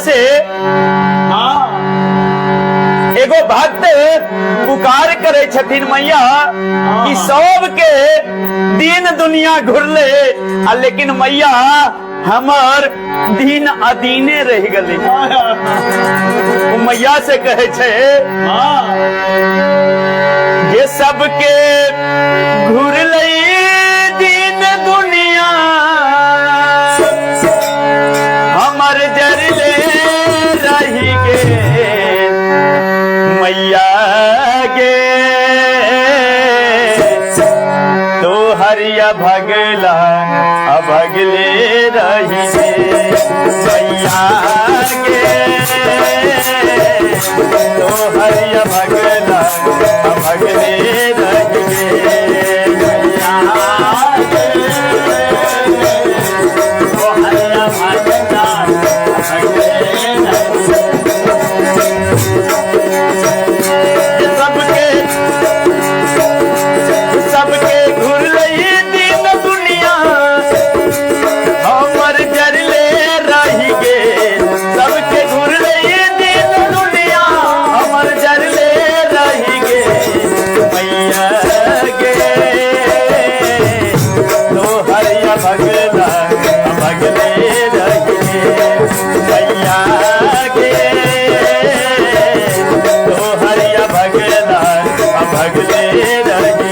से एगो भक्त पुकार करे छथिन मैया कि सबके दिन दुनिया घुरले लेकिन मैया हमर दिन अदीने रह गले। मैया से कहे छे ये सबके घुरले दिन दुनिया हमर जरले रही गे मैया गे तो हरिया भगला भगले रही मैया गे तो हरिया भगला भगले रही मैया गे तो हरिया भगला भगले सबके घुर लई दिन दुनिया हमर जरले रही गे सबके घुर लई दिन दुनिया हमर जरले रही गे मैया गे तो हरिया भगला भगले रही मैया गे तो हरिया भगला भगले रही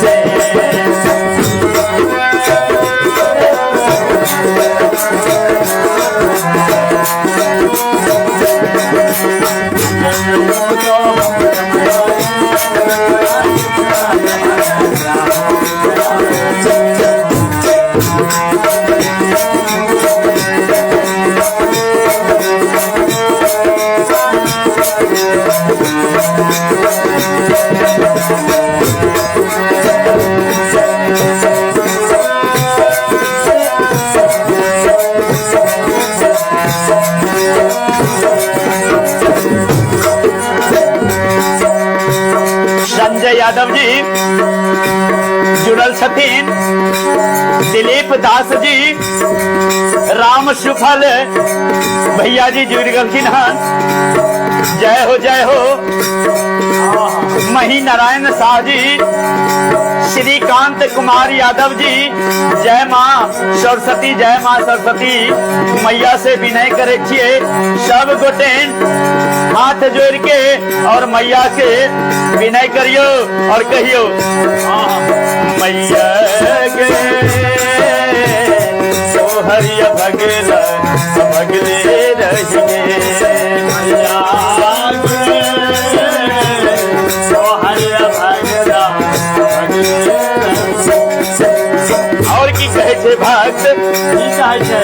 संजय यादव जी जुड़ल छथिन, दिलीप दास जी, राम सुफल भैया जी जुड़ गलखिन हन। जय हो जय हो। मही नारायण शाह जी, श्रीकांत कुमार यादव जी, जय माँ सरस्वती, जय माँ सरस्वती। मैया से विनय करे छिए सब गोटे हाथ जोड़ के और मैया से विनय करियो और कहियो मैया गे तो हरिया भगला भगले रहिए मैया गे तो हरिया भगला भगले रहिए। और की कहे छे भक्त की कहे छे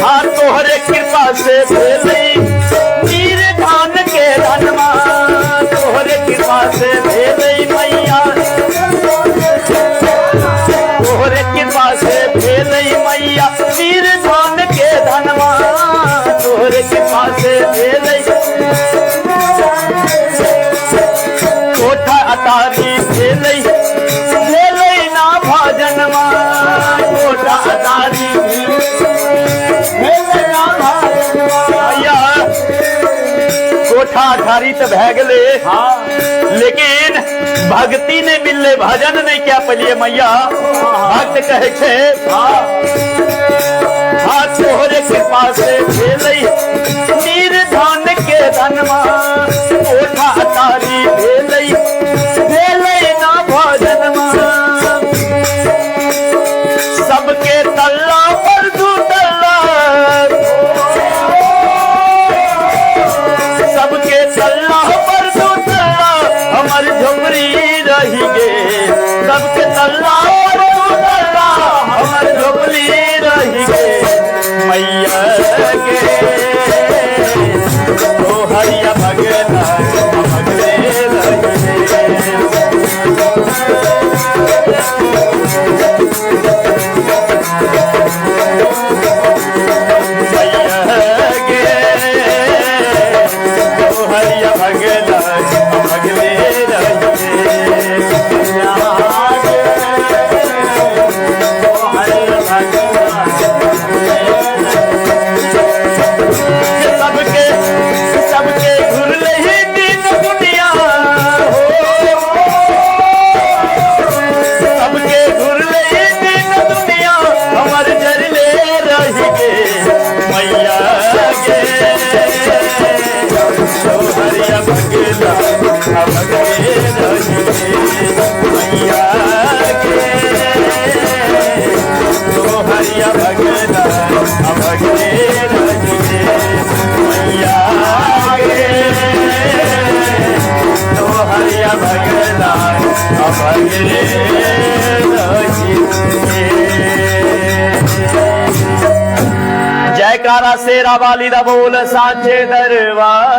हाँ तोहरे कृपा से भेलै नीर धान के धनमा तोहरे कृपा से भेलै मैया तोहरे कृपा से भेलै मैया नीर धान के धनमा तोहरे कृपा से भेलै कोठा अतारी भेलै भेलै ना भजनमा कोठा अतारी भेलै ना भजनमा मैया कोठा अठारी तो भै गले लेकिन भक्ति नहीं मिलले भजन नहीं क्या पलिए मैया। भक्त कहे छे हाँ तोहरे कृपा से भेलै नीर धान के धनमा कोठा अतारी भेलै भेलै ना भजनमा सबके तल्ला पर दू तल्ला सबके तल्ला पर दू तल्ला हमर झोपड़ी रही गे सबके तल्ला पर दू तल्ला हमर झोपड़ी रही गे मैया गे तो हरिया भगला भगले भगला अभगले रजिए मैया गे तो हरिया भगला अभगले रजिए। जयकारा शेरा वाली दा बोल साचे दरबार